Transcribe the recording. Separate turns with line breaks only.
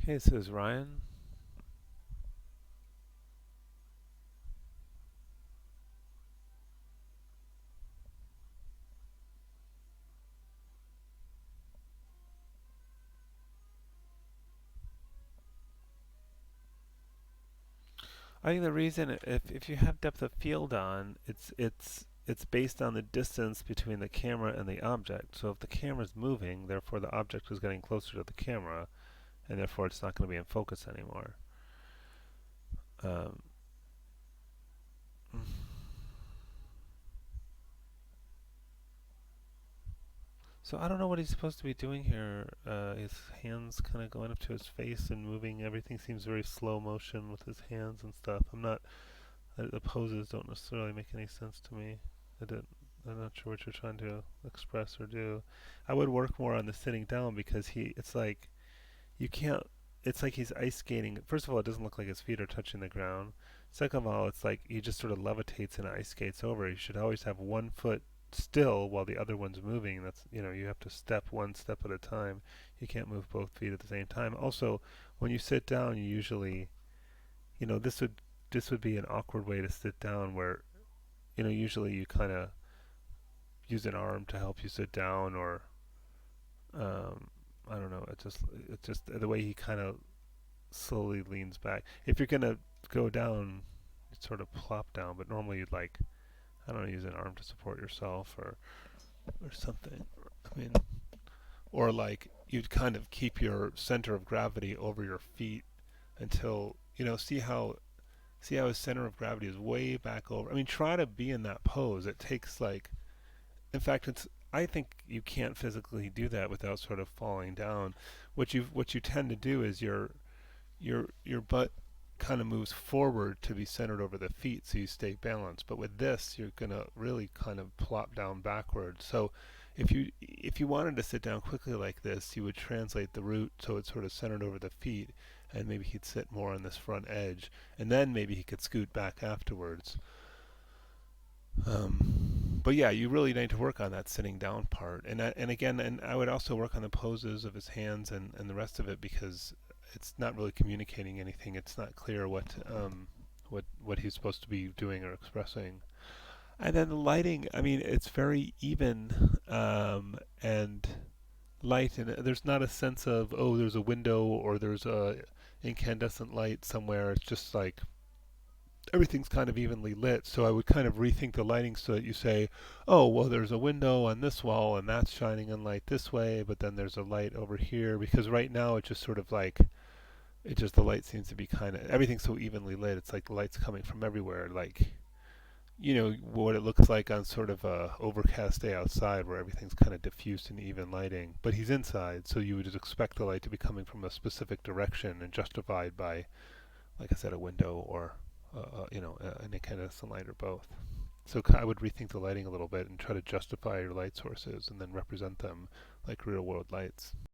Hey, this is Ryan. I think the reason, if you have depth of field on, it's based on the distance between the camera and the object. So if the camera is moving, therefore the object is getting closer to the camera, and therefore it's not going to be in focus anymore. Um, so I don't know what he's supposed to be doing here. His hands kind of going up to his face and moving. Everything seems very slow motion with his hands and stuff. I'm not. The poses don't necessarily make any sense to me. I didn't, I'm not sure what you're trying to express or do. I would work more on the sitting down because it's like you can't. It's like he's ice skating. First of all, it doesn't look like his feet are touching the ground. Second of all, it's like he just sort of levitates and ice skates over. You should always have one foot still while the other one's moving. You have to step one step at a time. You can't move both feet at the same time. Also, when you sit down, you usually, you know, this would be an awkward way to sit down where usually you kind of use an arm to help you sit down, or I don't know. It just the way he kind of slowly leans back. If you're gonna go down, you sort of plop down, but normally you'd like, I don't know, use an arm to support yourself or something. I mean, or like you'd kind of keep your center of gravity over your feet until see how his center of gravity is way back over. I mean, try to be in that pose. It takes like, in fact, it's. I think you can't physically do that without sort of falling down. What you tend to do is your butt kind of moves forward to be centered over the feet, so you stay balanced. But with this, you're gonna really kind of plop down backwards. So if you wanted to sit down quickly like this, you would translate the root so it's sort of centered over the feet, and maybe he'd sit more on this front edge, and then maybe he could scoot back afterwards. But yeah, you really need to work on that sitting down part, and again, and I would also work on the poses of his hands and the rest of it because it's not really communicating anything. It's not clear what he's supposed to be doing or expressing. And then the lighting, I mean, it's very even and light, and there's not a sense of, oh, there's a window or there's a incandescent light somewhere. It's just like everything's kind of evenly lit. So I would kind of rethink the lighting so that you say, oh, well, there's a window on this wall and that's shining in light this way, but then there's a light over here. Because right now it's just sort of like, the light seems to be kind of, everything's so evenly lit. It's like the light's coming from everywhere. Like, what it looks like on sort of a overcast day outside where everything's kind of diffused and even lighting. But he's inside, so you would just expect the light to be coming from a specific direction and justified by, like I said, a window or an incandescent light or both. So I would rethink the lighting a little bit and try to justify your light sources and then represent them like real world lights.